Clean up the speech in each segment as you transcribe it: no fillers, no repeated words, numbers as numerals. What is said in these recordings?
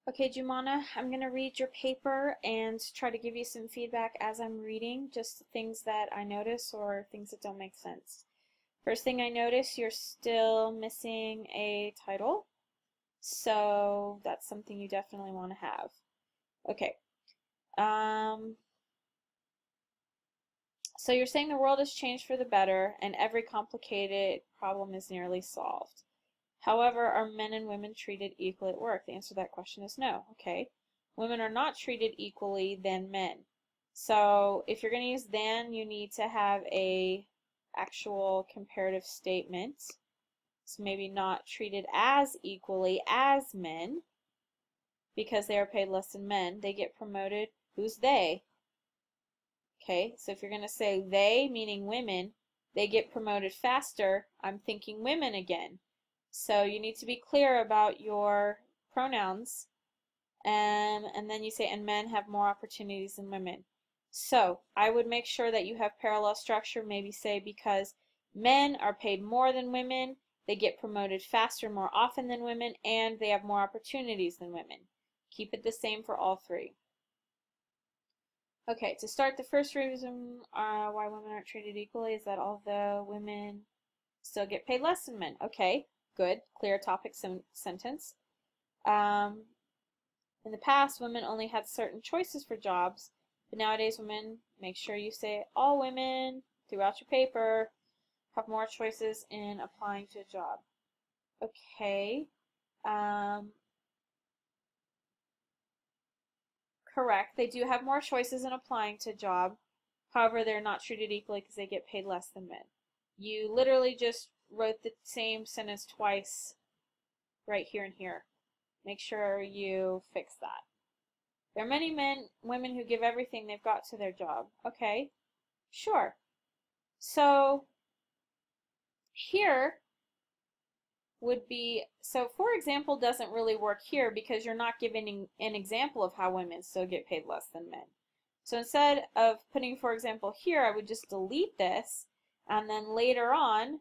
Okay, Jumana, I'm going to read your paper and try to give you some feedback as I'm reading, just things that I notice or things that don't make sense. First thing I notice, you're still missing a title, so that's something you definitely want to have. Okay. So you're saying the world has changed for the better and every complicated problem is nearly solved. However, are men and women treated equally at work? The answer to that question is no. Okay. Women are not treated equally than men. So if you're going to use than, you need to have a actual comparative statement. So maybe not treated as equally as men because they are paid less than men. They get promoted. Who's they? Okay, so if you're going to say they, meaning women, they get promoted faster, I'm thinking women again. So you need to be clear about your pronouns. And then you say, and men have more opportunities than women. So I would make sure that you have parallel structure. Maybe say because men are paid more than women, they get promoted faster more often than women, and they have more opportunities than women. Keep it the same for all three. Okay, to start, the first reason why women aren't treated equally is that although women still get paid less than men. Okay, good, clear topic sentence. In the past, women only had certain choices for jobs, but nowadays women, make sure you say all women throughout your paper, have more choices in applying to a job. Okay. Correct. They do have more choices in applying to a job. However, they're not treated equally because they get paid less than men. You literally just wrote the same sentence twice right here and here. Make sure you fix that. There are many women who give everything they've got to their job. Okay, sure. So here would be, so for example doesn't really work here because you're not giving an example of how women still get paid less than men. So instead of putting for example here, I would just delete this and then later on,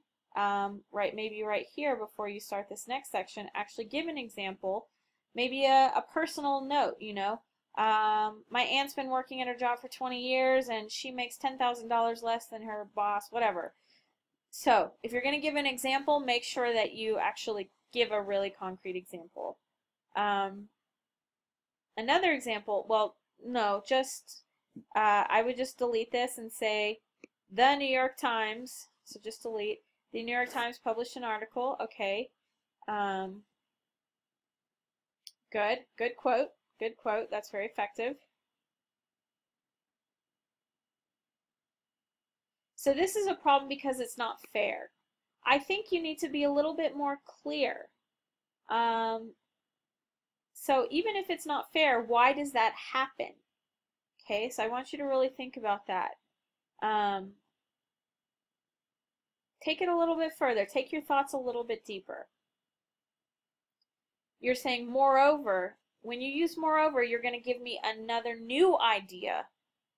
maybe right here before you start this next section, actually give an example, maybe a personal note, my aunt's been working at her job for 20 years and she makes $10,000 less than her boss, whatever. So, if you're going to give an example, make sure that you actually give a really concrete example. Another example, well, no, just, I would just delete this and say, the New York Times, so just delete, the New York Times published an article, okay. Good quote, that's very effective. So this is a problem because it's not fair. I think you need to be a little bit more clear. So even if it's not fair, why does that happen? Okay, so I want you to really think about that. Take it a little bit further. Take your thoughts a little bit deeper. You're saying moreover. When you use moreover, you're going to give me another new idea,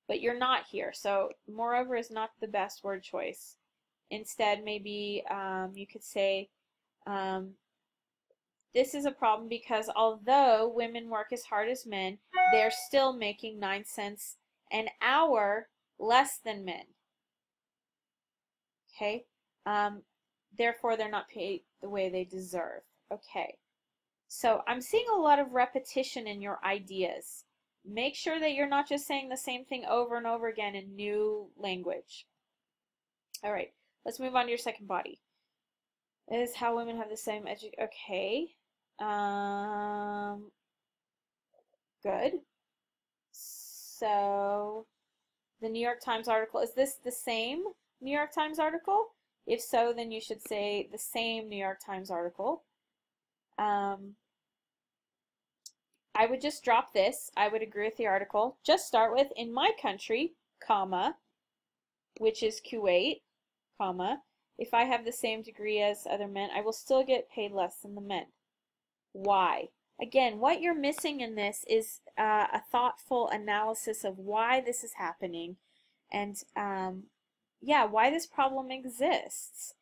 but you're not here. So moreover is not the best word choice. Instead, maybe you could say, this is a problem because although women work as hard as men, they're still making 9 cents an hour less than men. Okay? Therefore, they're not paid the way they deserve. Okay. So I'm seeing a lot of repetition in your ideas. Make sure that you're not just saying the same thing over and over again in new language. All right. Let's move on to your second body. Is how women have the same education. Okay. Good. So, the New York Times article, is this the same New York Times article? If so, then you should say the same New York Times article. I would just drop this. I would agree with the article. Just start with, in my country, comma, which is Kuwait, comma, if I have the same degree as other men, I will still get paid less than the men. Why? Again, what you're missing in this is a thoughtful analysis of why this is happening and, yeah, why this problem exists.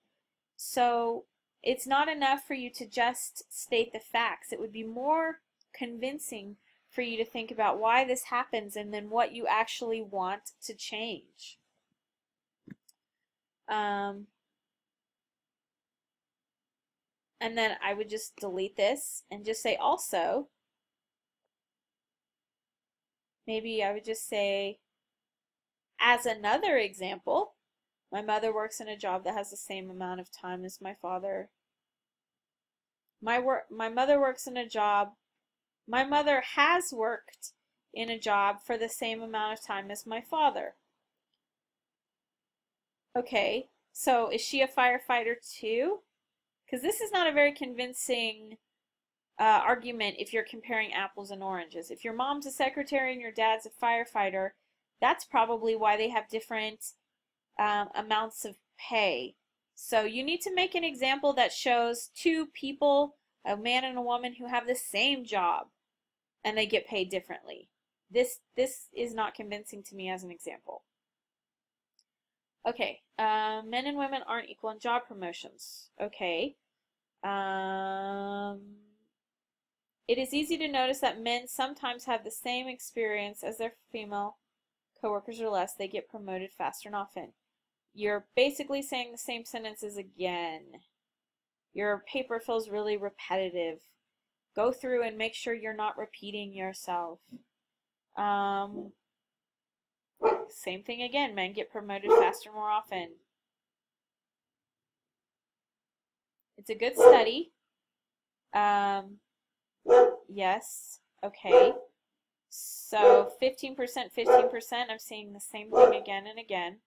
So it's not enough for you to just state the facts. It would be more convincing for you to think about why this happens and then what you actually want to change. And then I would just delete this and just say also, maybe I would just say, as another example, my mother works in a job that has the same amount of time as my father. My mother works in a job. My mother has worked in a job for the same amount of time as my father. Okay, so is she a firefighter too? Because this is not a very convincing argument if you're comparing apples and oranges. If your mom's a secretary and your dad's a firefighter, that's probably why they have different amounts of pay. So you need to make an example that shows two people, a man and a woman, who have the same job and they get paid differently. This is not convincing to me as an example. Okay, men and women aren't equal in job promotions. Okay. It is easy to notice that men sometimes have the same experience as their female coworkers or less. They get promoted faster and often. You're basically saying the same sentences again. Your paper feels really repetitive. Go through and make sure you're not repeating yourself. Same thing again. Men get promoted faster more often. It's a good study. Yes. Okay. So 15%, 15%. I'm seeing the same thing again and again.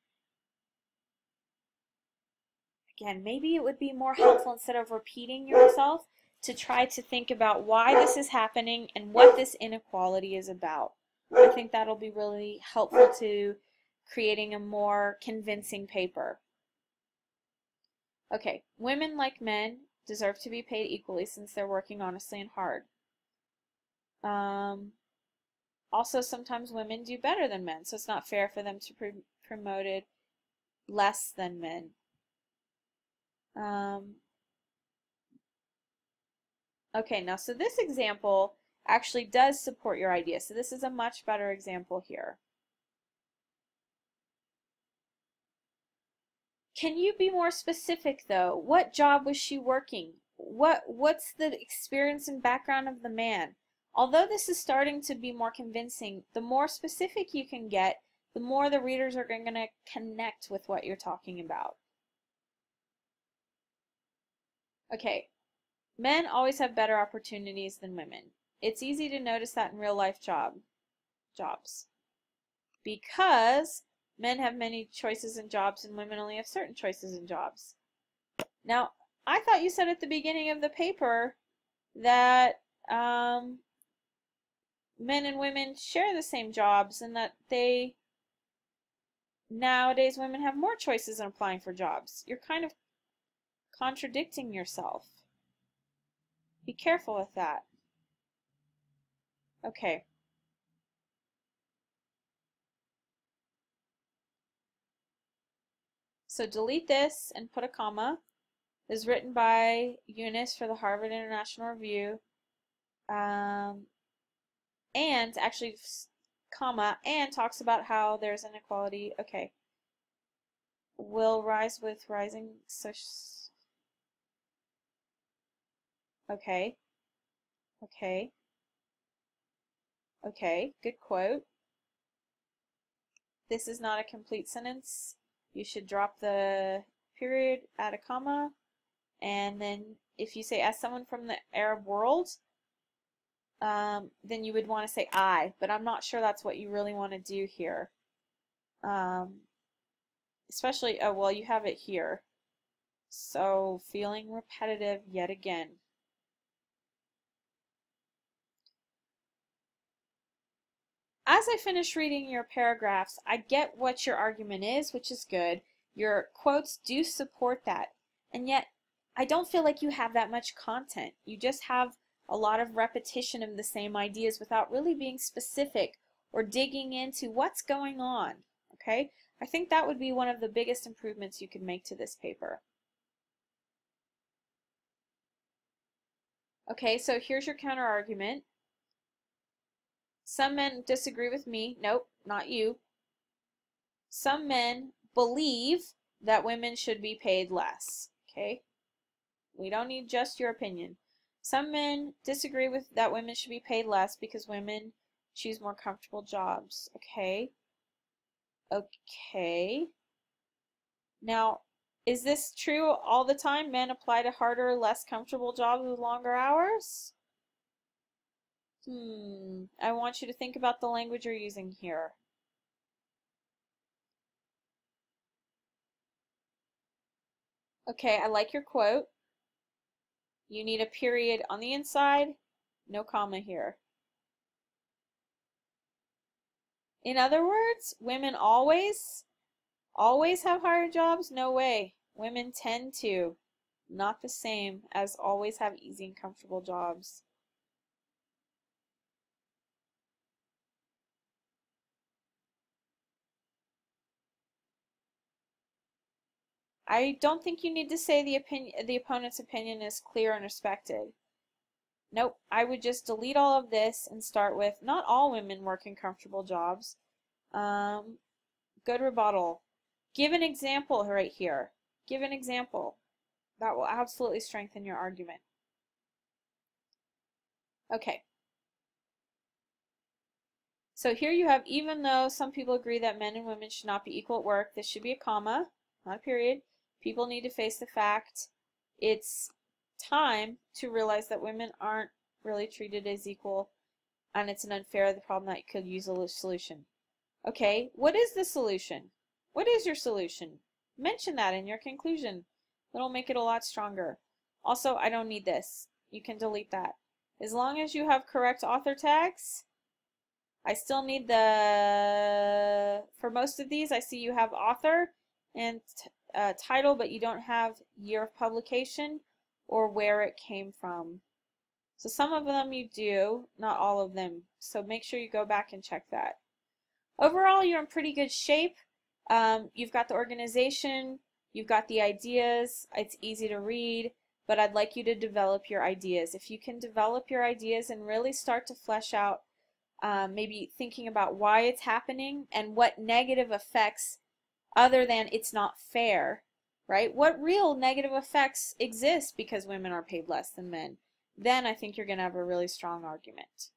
Again, maybe it would be more helpful, instead of repeating yourself, to try to think about why this is happening and what this inequality is about. I think that'll be really helpful to creating a more convincing paper. Okay, women, like men, deserve to be paid equally since they're working honestly and hard. Also, sometimes women do better than men, so it's not fair for them to be promoted less than men. Okay, now so this example actually does support your idea. So this is a much better example here. Can you be more specific though? What job was she working? What's the experience and background of the man? Although this is starting to be more convincing, the more specific you can get, the more the readers are going to connect with what you're talking about. Okay, men always have better opportunities than women. It's easy to notice that in real life jobs. Because men have many choices in jobs and women only have certain choices in jobs. Now, I thought you said at the beginning of the paper that men and women share the same jobs and that nowadays women have more choices in applying for jobs. You're kind of contradicting yourself. Be careful with that. Okay. So delete this and put a comma. This is written by Eunice for the Harvard International Review. And actually, comma, and talks about how there's inequality. Okay. Will rise with rising social. Okay. Okay. Okay. Good quote. This is not a complete sentence. You should drop the period, add a comma, and then if you say as someone from the Arab world, then you would want to say I, but I'm not sure that's what you really want to do here. Especially, oh, well, you have it here. So, feeling repetitive yet again. As I finish reading your paragraphs, I get what your argument is, which is good. Your quotes do support that. And yet, I don't feel like you have that much content. You just have a lot of repetition of the same ideas without really being specific or digging into what's going on. Okay? I think that would be one of the biggest improvements you could make to this paper. Okay, so here's your counter argument. Some men disagree with me. Nope, not you. Some men believe that women should be paid less. Okay? We don't need just your opinion. Some men disagree with that women should be paid less because women choose more comfortable jobs. Okay? Okay. Now, is this true all the time? Men apply to harder, less comfortable jobs with longer hours? I want you to think about the language you're using here. Okay, I like your quote. You need a period on the inside, no comma here. In other words, women always have higher jobs? No way. Women tend to. Not the same as always have easy and comfortable jobs. I don't think you need to say the opponent's opinion is clear and respected. Nope, I would just delete all of this and start with not all women work in comfortable jobs. Good rebuttal. Give an example right here. Give an example. That will absolutely strengthen your argument. Okay. So here you have, even though some people agree that men and women should not be equal at work, this should be a comma, not a period. People need to face the fact it's time to realize that women aren't really treated as equal, and it's an unfair the problem that could use a solution. Okay, what is the solution? What is your solution? Mention that in your conclusion. That'll make it a lot stronger. Also, I don't need this. You can delete that. As long as you have correct author tags, I still need for most of these, I see you have author and title, but you don't have year of publication or where it came from. So some of them you do, not all of them. So make sure you go back and check that. Overall, you're in pretty good shape. You've got the organization, you've got the ideas, it's easy to read, but I'd like you to develop your ideas. If you can develop your ideas and really start to flesh out maybe thinking about why it's happening and what negative effects, other than it's not fair, right? What real negative effects exist because women are paid less than men? Then I think you're going to have a really strong argument.